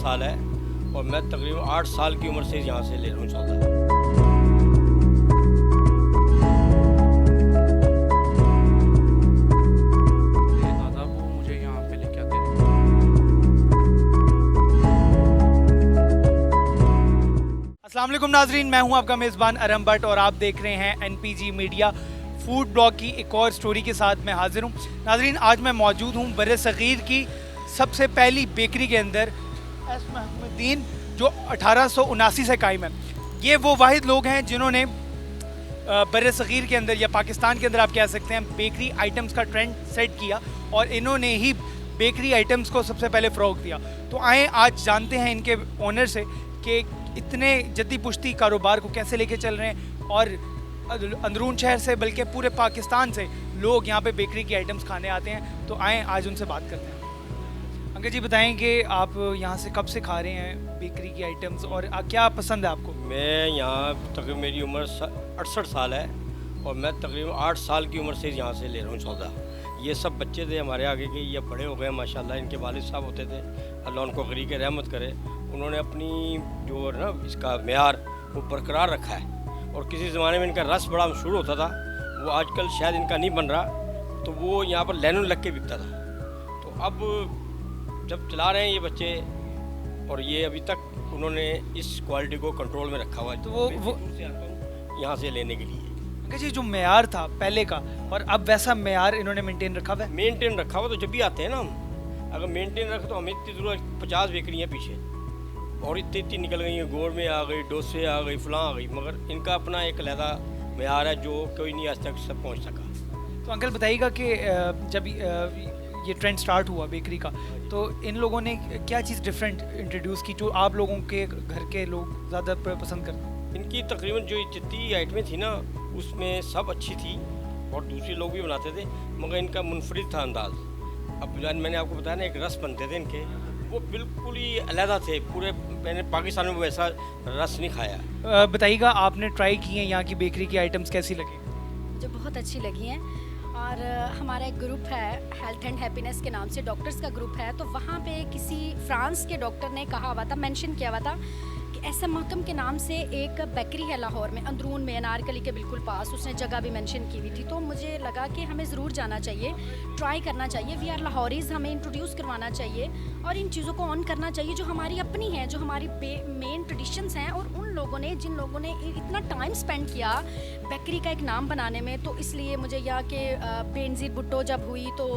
साल है और मैं तकरीबन 8 साल की उम्र से यहाँ से ले रहा हूँ सौदा। अस्सलाम वालेकुम नाजरीन, मैं हूं आपका मेज़बान अरम भट्ट और आप देख रहे हैं एनपीजी मीडिया फूड ब्लॉग की एक और स्टोरी के साथ मैं हाजिर हूं। नाजरीन, आज मैं मौजूद हूं बर्र-ए-सग़ीर की सबसे पहली बेकरी के अंदर, एस महमुद्दीन, जो 1879 से कायम है। ये वो वाहिद लोग हैं जिन्होंने बर्र-ए-सग़ीर के अंदर या पाकिस्तान के अंदर आप कह सकते हैं बेकरी आइटम्स का ट्रेंड सेट किया और इन्होंने ही बेकरी आइटम्स को सबसे पहले फ़रोग़ दिया। तो आए आज जानते हैं इनके ओनर से कि इतने जद्दी पुश्ती कारोबार को कैसे लेके चल रहे हैं और अंदरून शहर से बल्कि पूरे पाकिस्तान से लोग यहाँ पे बेकरी की आइटम्स खाने आते हैं। तो आएँ आज उनसे बात करते हैं। अंकल जी बताएं कि आप यहाँ से कब से खा रहे हैं बेकरी की आइटम्स और क्या पसंद है आपको? मैं यहाँ तकरीबन मेरी उम्र 68 साल है और मैं तकरीबन 8 साल की उम्र से यहाँ से ले रहा हूँ सौदा। ये सब बच्चे थे हमारे आगे के, ये बड़े हो गए माशाल्लाह। इनके वालिद साहब होते थे, अल्लाह उनको गरीक रहमत करे। उन्होंने अपनी जो ना इसका मेयार वो बरकरार रखा है और किसी ज़माने में इनका रस बड़ा मशहूर होता था, वो आजकल शायद इनका नहीं बन रहा, तो वो यहाँ पर लाइनों लग के बिकता था। तो अब जब चला रहे हैं ये बच्चे और ये अभी तक उन्होंने इस क्वालिटी को कंट्रोल में रखा हुआ है। तो वो दूर से आता हूँ यहाँ से लेने के लिए। अंकल जी, जो मेयार था पहले का और अब वैसा मेयार इन्होंने मेंटेन रखा हुआ है? मेंटेन रखा हुआ, तो जब भी आते हैं ना हम, अगर मेंटेन रखें तो हमें इतनी ज़रूरत 50 बेकरियाँ पीछे और इतनी निकल गई हैं, गोर में आ गई, डोसे आ गई, फलां आ गई, मगर इनका अपना एक अलहदा मेयार है जो कोई नहीं आज तक सब पहुँच सका। तो अंकल बताइएगा कि जब ये ट्रेंड स्टार्ट हुआ बेकरी का, तो इन लोगों ने क्या चीज़ डिफरेंट इंट्रोड्यूस की जो आप लोगों के घर के लोग ज़्यादा पसंद करते हैं? इनकी तकरीबन जो जितनी आइटमें थी ना उसमें सब अच्छी थी और दूसरे लोग भी बनाते थे, मगर इनका मुनफरिद था अंदाज़। अब मैंने आपको बताया ना, एक रस बनते थे इनके, वो बिल्कुल ही अलहदा थे। पूरे मैंने पाकिस्तान में वैसा रस नहीं खाया। बताइएगा, आपने ट्राई की हैं यहाँ की बेकरी की आइटम्स, कैसी लगी? मुझे बहुत अच्छी लगी हैं। और हमारा एक ग्रुप है हेल्थ एंड हैप्पीनेस के नाम से, डॉक्टर्स का ग्रुप है, तो वहाँ पे किसी फ्रांस के डॉक्टर ने कहा हुआ था, मेंशन किया हुआ था कि ऐसा महकम के नाम से एक बेकरी है लाहौर में, अंदरून में, अनारकली के बिल्कुल पास। उसने जगह भी मेंशन की हुई थी, तो मुझे लगा कि हमें ज़रूर जाना चाहिए, ट्राई करना चाहिए। वी आर लाहौरीज़, हमें इंट्रोड्यूस करवाना चाहिए और इन चीज़ों को ऑन करना चाहिए जो हमारी अपनी हैं, जो हमारी मेन ट्रेडिशंस हैं। और उन लोगों ने जिन लोगों ने इतना टाइम स्पेंड किया बेकरी का एक नाम बनाने में, तो इसलिए मुझे यहाँ के बेनज़ीर भुट्टो जब हुई तो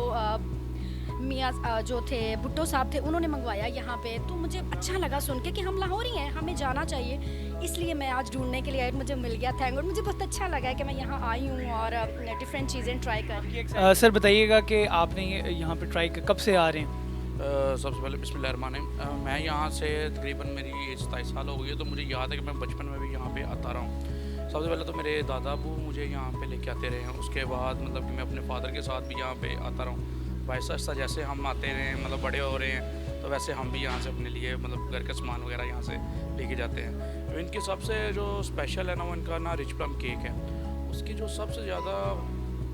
मियाँ जो थे भुट्टो साहब थे, उन्होंने मंगवाया यहाँ पे, तो मुझे अच्छा लगा सुन के कि हम लाहौरी हैं, हमें जाना चाहिए। इसलिए मैं आज ढूंढने के लिए आई, मुझे मिल गया, थैंक गॉड। मुझे बहुत अच्छा लगा कि मैं यहाँ आई हूँ और डिफरेंट चीज़ें ट्राई कर। सर बताइएगा कि आपने यहाँ पे ट्राई कब से आ रहे हैं? सबसे पहले बिस्मिल्लाहिर्रहमानिर्रहीम। मैं यहाँ से तकरीबन मेरी 27 साल हो गई है, तो मुझे याद है कि मैं बचपन में भी यहाँ पे आता रहा हूँ। सबसे पहले तो मेरे दादा अबू मुझे यहाँ पे लेके आते रहे हैं, उसके बाद मतलब कि मैं अपने फादर के साथ भी यहाँ पे आता रहा हूँ। वैसा ऐसा जैसे हम आते रहे हैं, मतलब बड़े हो रहे हैं, तो वैसे हम भी यहाँ से अपने लिए मतलब घर का सामान वगैरह यहाँ से लेके जाते हैं। तो इनके सबसे जो स्पेशल है ना, वो इनका ना रिच प्लम केक है। उसकी जो सबसे ज़्यादा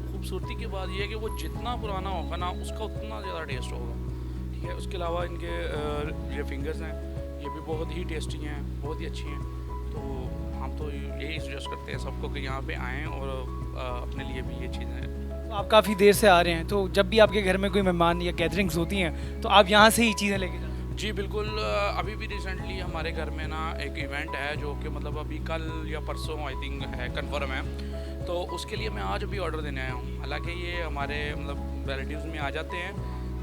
खूबसूरती की बात यह है कि वो जितना पुराना होगा ना उसका उतना ज़्यादा टेस्ट होगा, ठीक है। उसके अलावा इनके ये फिंगर्स हैं, ये भी बहुत ही टेस्टी हैं, बहुत ही अच्छी हैं। तो हम तो यही सजेस्ट करते हैं सबको कि यहाँ पे आएँ और अपने लिए भी ये चीज़ें। आप काफ़ी देर से आ रहे हैं, तो जब भी आपके घर में कोई मेहमान या गैदरिंग्स होती हैं तो आप यहाँ से ही चीज़ें लेके जाते हैं? जी बिल्कुल। अभी भी रिसेंटली हमारे घर में ना एक इवेंट है जो कि मतलब अभी कल या परसों आई थिंक है, कंफर्म है, तो उसके लिए मैं आज अभी ऑर्डर देने आया हूँ। हालांकि ये हमारे मतलब रिलेटिव्स में आ जाते हैं,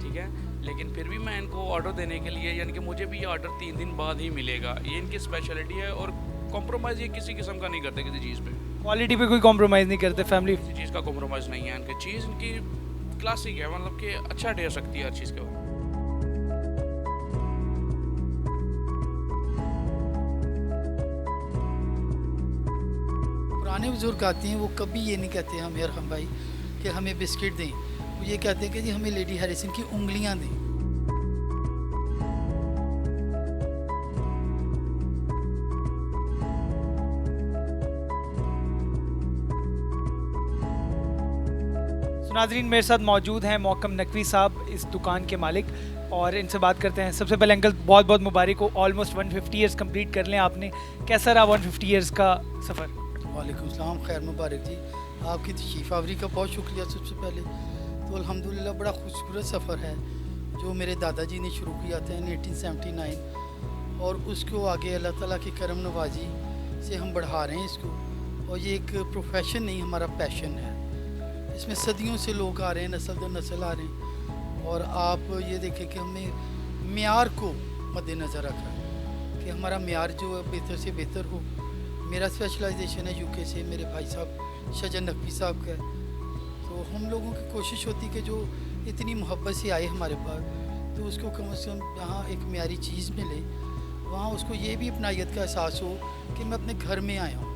ठीक है, लेकिन फिर भी मैं इनको ऑर्डर देने के लिए, यानी कि मुझे भी ये ऑर्डर 3 दिन बाद ही मिलेगा। ये इनकी स्पेशलिटी है और कॉम्प्रोमाइज़ ये किसी किस्म का नहीं करते किसी चीज़ पे। क्वालिटी पे कोई कॉम्प्रोमाइज़ नहीं करते, फैमिली किसी चीज़ का कॉम्प्रोमाइज़ नहीं है। इनकी चीज़ इनकी क्लासिक है, मतलब कि अच्छा टेस्ट रखती है हर चीज़ के बाद। पुराने बुजुर्ग आते हैं, वो कभी ये नहीं कहते हम यरहम भाई कि हमें बिस्किट दें, वो ये कहते हैं कि जी हमें लेडी हैरिसन की उंगलियां दें। तो नाजरीन मेरे साथ मौजूद हैं मोहकम नकवी साहब, इस दुकान के मालिक, और इनसे बात करते हैं। सबसे पहले अंकल बहुत बहुत मुबारक हो, ऑलमोस्ट 150 ईयर्स कंप्लीट कर लें आपने। कैसा रहा 150 ईयर्स का सफ़र? वालेकुम सलाम, खैर मुबारक जी। आपकी तशरीफ़ आवरी का बहुत शुक्रिया। सबसे पहले तो अल्हम्दुलिल्लाह बड़ा खूबसूरत सफ़र है जो मेरे दादाजी ने शुरू किया था इन 1879, और उसको आगे अल्लाह ताला की करम नवाजी से हम बढ़ा रहे हैं इसको। और ये एक प्रोफेशन नहीं, हमारा पैशन है। इसमें सदियों से लोग आ रहे हैं, नस्ल दर नस्ल आ रहे हैं। और आप ये देखें कि हमने मेयार को मद्देनज़र रखा है कि हमारा मेयार जो है बेहतर से बेहतर हो। मेरा स्पेशलाइजेशन है यूके से, मेरे भाई साहब शजन नकवी साहब का है। तो हम लोगों की कोशिश होती कि जो इतनी मोहब्बत से आए हमारे पास, तो उसको कम से कम यहाँ एक मेयारी चीज़ मिले, वहाँ उसको ये भी अपनायत का एहसास हो कि मैं अपने घर में आया हूँ।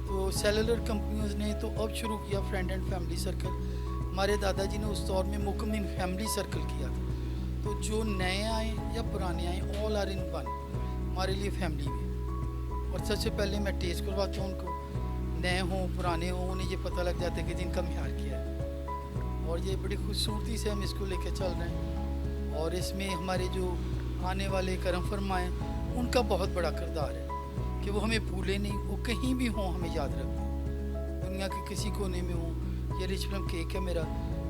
तो सेलुलर कंपनियों ने तो अब शुरू किया फ्रेंड एंड फैमिली सर्कल। हमारे दादाजी ने उस दौर में मुकम्मल फैमिली सर्कल किया था। तो जो नए आए या पुराने आए, ऑल आर इन वन, हमारे लिए फैमिली में। और सबसे पहले मैं टेस्ट करवाता हूँ उनको, नए हों पुराने हों, उन्हें ये पता लग जाता है कि जिनका म्यार क्या है। और ये बड़ी खूबसूरती से हम इसको लेकर चल रहे हैं। और इसमें हमारे जो आने वाले करम फरमाएँ, उनका बहुत बड़ा किरदार है कि वो हमें भूले नहीं, वो कहीं भी हों हमें याद रखें, दुनिया के किसी कोने में हों। ये रिच प्लम केक है मेरा,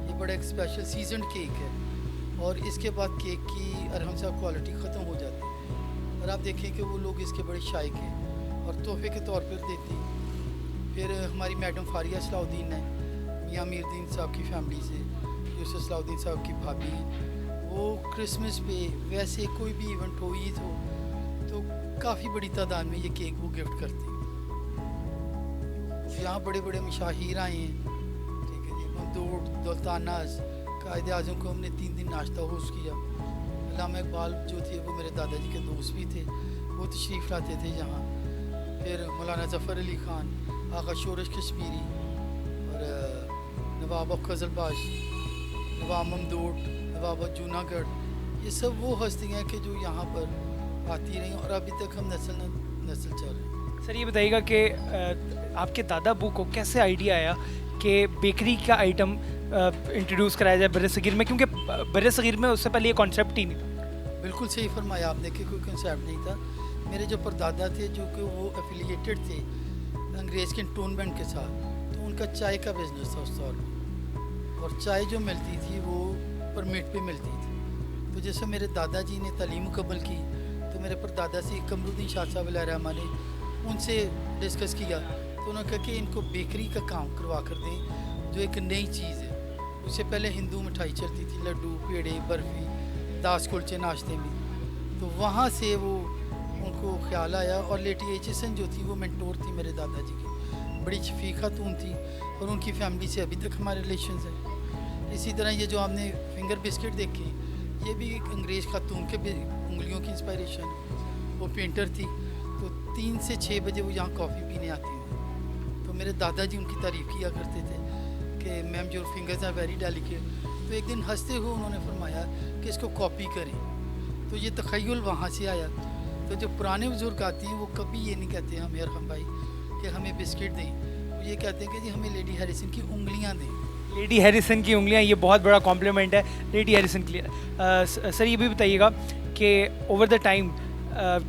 ये बड़ा एक स्पेशल सीजनड केक है। और इसके बाद केक की अरहम साहब क्वालिटी ख़त्म हो जाती है। और आप देखें कि वो लोग इसके बड़े शायक हैं और तोहफे के तौर पर देते हैं। फिर हमारी मैडम फारिया सलाउद्दीन है, मियाँ मीरदीन साहब की फैमिली से, यूसुफ सलाउद्दीन साहब की भाभी हैं। वो क्रिसमस पे वैसे कोई भी इवेंट हो, ईद हो, तो काफ़ी बड़ी तादाद में ये केक वो गिफ्ट करती हैं। यहाँ बड़े बड़े मशाहिर आए हैं, ठीक है जी। ममदूद दौलतानाज कायद आज़म को हमने 3 दिन नाश्ता होस्ट किया। अल्लामा इकबाल जो थे वो मेरे दादाजी के दोस्त भी थे, वो तशरीफ़ लाते थे यहाँ। फिर मौलाना ज़फ़र अली ख़ान, आगा शोरश कश्मीरी, और नवाब अफ़ज़लबाज, नवाब ममदूद, नवाब जूनागढ़, ये सब वो हस्तियाँ हैं कि जो यहाँ पर आती रही और अभी तक हम नस्ल चल रहे हैं। सर ये बताइएगा कि आपके दादा अबू को कैसे आइडिया आया कि बेकरी का आइटम इंट्रोड्यूस कराया जाए बर्र-ए-सगीर में, क्योंकि बर्र-ए-सगीर में उससे पहले ये कॉन्सेप्ट ही नहीं था। बिल्कुल सही फरमाया आपने कि कोई कंसेप्ट नहीं था। मेरे जो परदादा थे जो कि वो एफिलिएटेड थे अंग्रेज़ के इंटोनमेंट के साथ, तो उनका चाय का बिज़नेस था उस दौर में। और चाय जो मिलती थी वो परमिट पे मिलती थी। तो जैसे मेरे दादाजी ने तालीम मुकम्मल की, तो मेरे परदादा से कमरुद्दीन शाह साहब अलैहिर्रहमा ने उनसे डिस्कस किया, तो उन्होंने कहा कि इनको बेकरी का काम करवा कर दें, जो एक नई चीज़ है। उससे पहले हिंदू मिठाई चलती थी, लड्डू, पेड़े, बर्फ़ी, दास कुलचे नाश्ते में। तो वहाँ से वो उनको ख्याल आया। और लेडी एचिसन जो थी वो मेंटोर थी मेरे दादाजी की, बड़ी शफीक खातून थी, और उनकी फैमिली से अभी तक हमारे रिलेशंस हैं। इसी तरह ये जो आपने फिंगर बिस्किट देखी, ये भी एक अंग्रेज़ खातून के उंगलियों की इंस्पायरेशन है। वो पेंटर थी, तो 3 से 6 बजे वो यहाँ कॉफ़ी पीने आती हैं। तो मेरे दादाजी उनकी तारीफ़ किया करते थे कि ma'am your fingers are very delicate. तो एक दिन हंसते हुए उन्होंने फरमाया कि इसको कॉपी करें। तो ये तख़य्युल वहाँ से आया। तो जो पुराने बुजुर्ग आते हैं वो कभी ये नहीं कहते हम मेहरबान भाई कि हमें बिस्किट दें, वो ये कहते हैं कि जी हमें लेडी हैरिसन की उंगलियाँ दें। लेडी हैरिसन की उंगलियां, ये बहुत बड़ा कॉम्प्लीमेंट है लेडी हैरिसन के लिए। सर ये भी बताइएगा कि ओवर द टाइम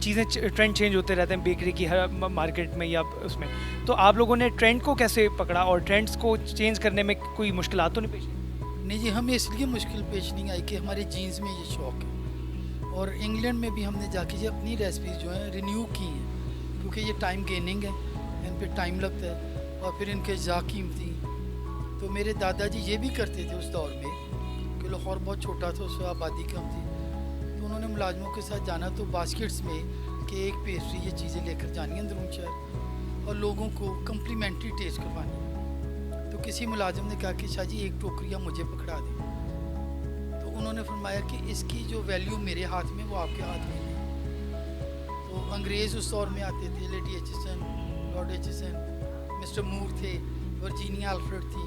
चीज़ें ट्रेंड चेंज होते रहते हैं बेकरी की हर मार्केट में या उसमें, तो आप लोगों ने ट्रेंड को कैसे पकड़ा और ट्रेंड्स को चेंज करने में कोई मुश्किल तो नहीं पेश आई? नहीं जी, हमें इसलिए मुश्किल पेश नहीं आई कि हमारे जीन्स में ये शौक़ है। और इंग्लैंड में भी हमने जाके ये अपनी रेसिपीज़ जो हैं रिन्यू की हैं, क्योंकि ये टाइम गेनिंग है, इन पर टाइम लगता है और फिर इनके जा कीमती। तो मेरे दादाजी ये भी करते थे उस दौर में कि लाहौर बहुत छोटा था, उस आबादी कम थी। तो उन्होंने मुलाजमों के साथ जाना, तो बास्केट्स में केक, पेस्ट्री, ये चीज़ें लेकर जानी अंदरून शहर और लोगों को कम्प्लीमेंट्री टेस्ट करवानी। तो किसी मुलाजिम ने कहा कि शाह जी एक टोकरियाँ मुझे पकड़ा दें। तो उन्होंने फरमाया कि इसकी जो वैल्यू मेरे हाथ में वो आपके हाथ में नहीं। तो अंग्रेज़ उस दौर में आते थे, lady Aitchison, lord Aitchison, mister Moore थे, वर्जीनिया अल्फ्रेड थी,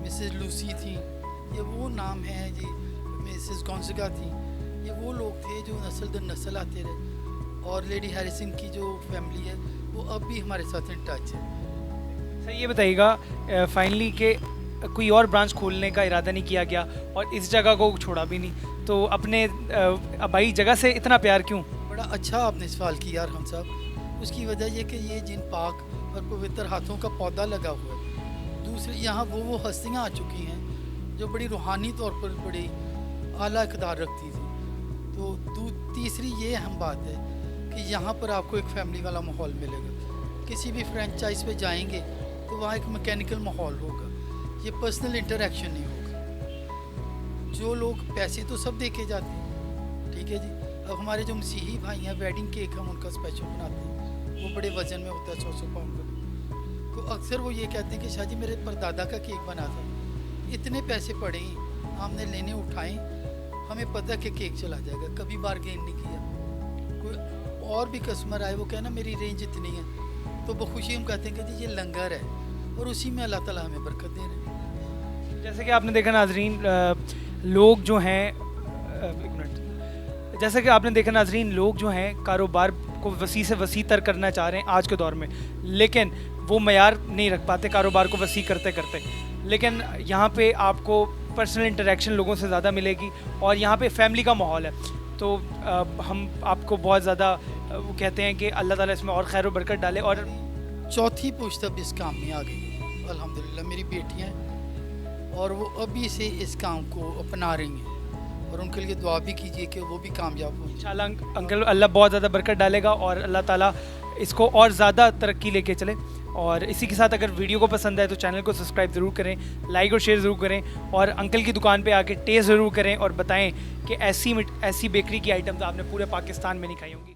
मिसेस लूसी थी, ये वो नाम हैं जी, मिसेस गॉन्ज़गा थी, ये वो लोग थे जो नस्ल दर नस्ल आते रहे। और लेडी हैरिसन की जो फैमिली है वो अब भी हमारे साथ इन टच है। सर ये बताइएगा फाइनली कि कोई और ब्रांच खोलने का इरादा नहीं किया गया और इस जगह को छोड़ा भी नहीं, तो अपने भाई जगह से इतना प्यार क्यों? बड़ा अच्छा आपने सवाल किया अरहम साहब। उसकी वजह ये कि ये जिन पाक और पवित्र हाथों का पौधा लगा हुआ है। दूसरी यहाँ वो हस्तियाँ आ चुकी हैं जो बड़ी रूहानी तौर पर बड़ी आला इक़दार रखती थी। तो तीसरी ये अहम बात है कि यहाँ पर आपको एक फैमिली वाला माहौल मिलेगा। किसी भी फ्रेंचाइज पे जाएंगे तो वहाँ एक मैकेनिकल माहौल होगा, ये पर्सनल इंटरेक्शन नहीं होगा। जो लोग पैसे तो सब दे के जाते हैं, ठीक है जी। अब हमारे जो मसीही भाई हैं, वेडिंग केक हम उनका स्पेशल बनाते हैं, वो बड़े वजन में होता है, 100 पाउंड का। तो अक्सर वो ये कहते हैं कि शाह जी मेरे परदादा का केक बना था, इतने पैसे पड़े हमने लेने उठाए, हमें पता कि केक चला जाएगा, कभी बारगेन नहीं किया। कोई और भी कस्टमर आए, वो कहना मेरी रेंज इतनी है, तो बखुशी हम कहते हैं कि जी ये लंगर है और उसी में अल्लाह ताला हमें बरकत दे रहे हैं। जैसे कि आपने देखा नाजरीन, लोग जो हैं एक मिनट, जैसे कि आपने देखा नाजरीन, लोग जो हैं कारोबार को वसी से वसी तर करना चाह रहे हैं आज के दौर में, लेकिन वो मयार नहीं रख पाते कारोबार को वसी करते करते। लेकिन यहाँ पे आपको पर्सनल इंटरेक्शन लोगों से ज़्यादा मिलेगी और यहाँ पे फैमिली का माहौल है। तो हम आपको बहुत ज़्यादा वो कहते हैं कि अल्लाह ताला इसमें और खैर व बरकत डाले। और चौथी पुश्त अब इस काम में आ गई अल्हम्दुलिल्लाह, मेरी बेटियाँ हैं और वो अभी से इस काम को अपना रही हैं और उनके लिए दुआ भी कीजिए कि वो भी कामयाब हों इंशाल्लाह। अंकल अल्लाह बहुत ज़्यादा बरकत डालेगा और अल्लाह ताला इसको और ज़्यादा तरक्की लेके चले। और इसी के साथ अगर वीडियो को पसंद आए तो चैनल को सब्सक्राइब ज़रूर करें, लाइक और शेयर ज़रूर करें और अंकल की दुकान पे आके टेस्ट ज़रूर करें और बताएं कि ऐसी बेकरी की आइटम्स आपने पूरे पाकिस्तान में नहीं खाई होंगी।